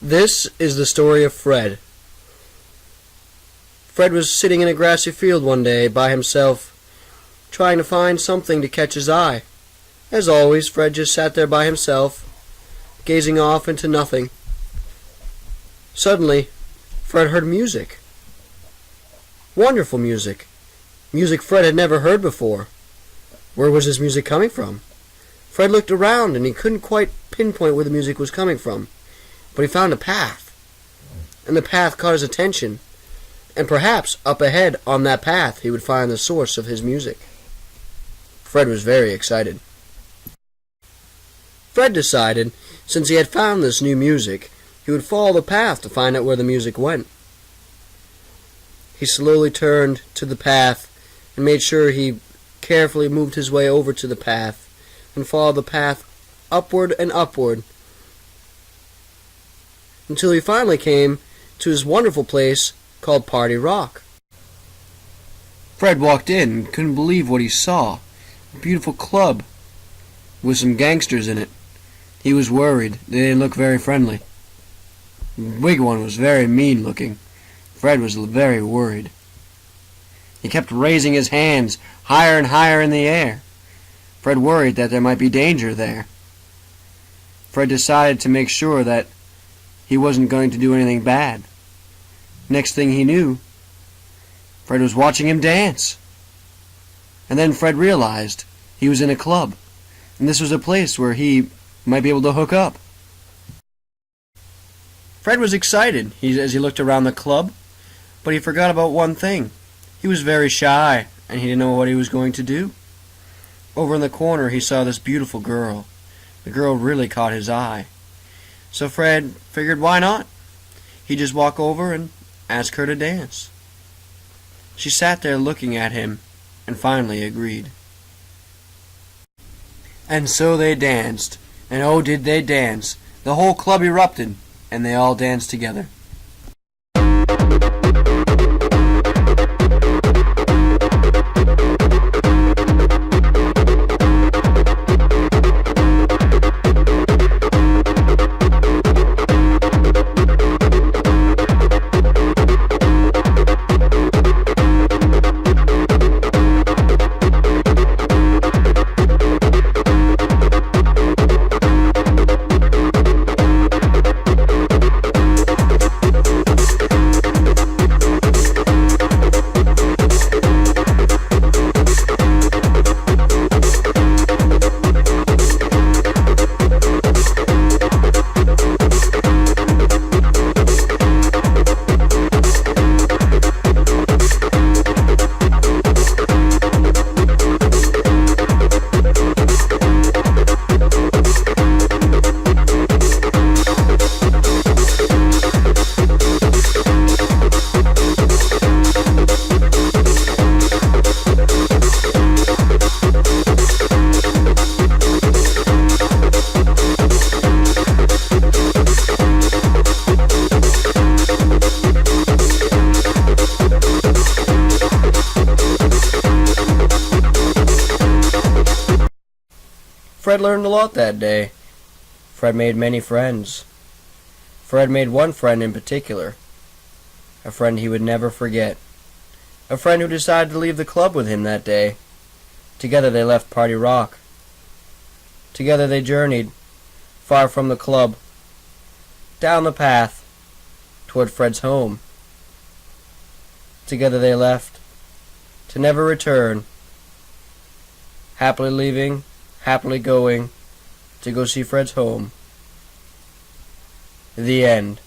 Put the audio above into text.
This is the story of Fred. Fred was sitting in a grassy field one day by himself, trying to find something to catch his eye. As always, Fred just sat there by himself, gazing off into nothing. Suddenly, Fred heard music. Wonderful music. Music Fred had never heard before. Where was this music coming from? Fred looked around and he couldn't quite pinpoint where the music was coming from. But he found a path, and the path caught his attention, and perhaps up ahead on that path he would find the source of his music. Fred was very excited. Fred decided, since he had found this new music, he would follow the path to find out where the music went. He slowly turned to the path and made sure he carefully moved his way over to the path and followed the path upward and upward until he finally came to his wonderful place called Party Rock. Fred walked in and couldn't believe what he saw. A beautiful club with some gangsters in it. He was worried. They didn't look very friendly. The big one was very mean looking. Fred was very worried. He kept raising his hands higher and higher in the air. Fred worried that there might be danger there. Fred decided to make sure that he wasn't going to do anything bad. Next thing he knew, Fred was watching him dance. And then Fred realized he was in a club, and this was a place where he might be able to hook up. Fred was excited as he looked around the club, but he forgot about one thing. He was very shy, and he didn't know what he was going to do. Over in the corner he saw this beautiful girl. The girl really caught his eye. So Fred figured, why not? He'd just walk over and ask her to dance. She sat there looking at him and finally agreed. And so they danced, and oh did they dance. The whole club erupted, and they all danced together. Fred learned a lot that day. Fred made many friends. Fred made one friend in particular, a friend he would never forget, a friend who decided to leave the club with him that day. Together they left Party Rock. Together they journeyed, far from the club, down the path toward Fred's home. Together they left, to never return, happily leaving, happily going to go see Fred's home. The end.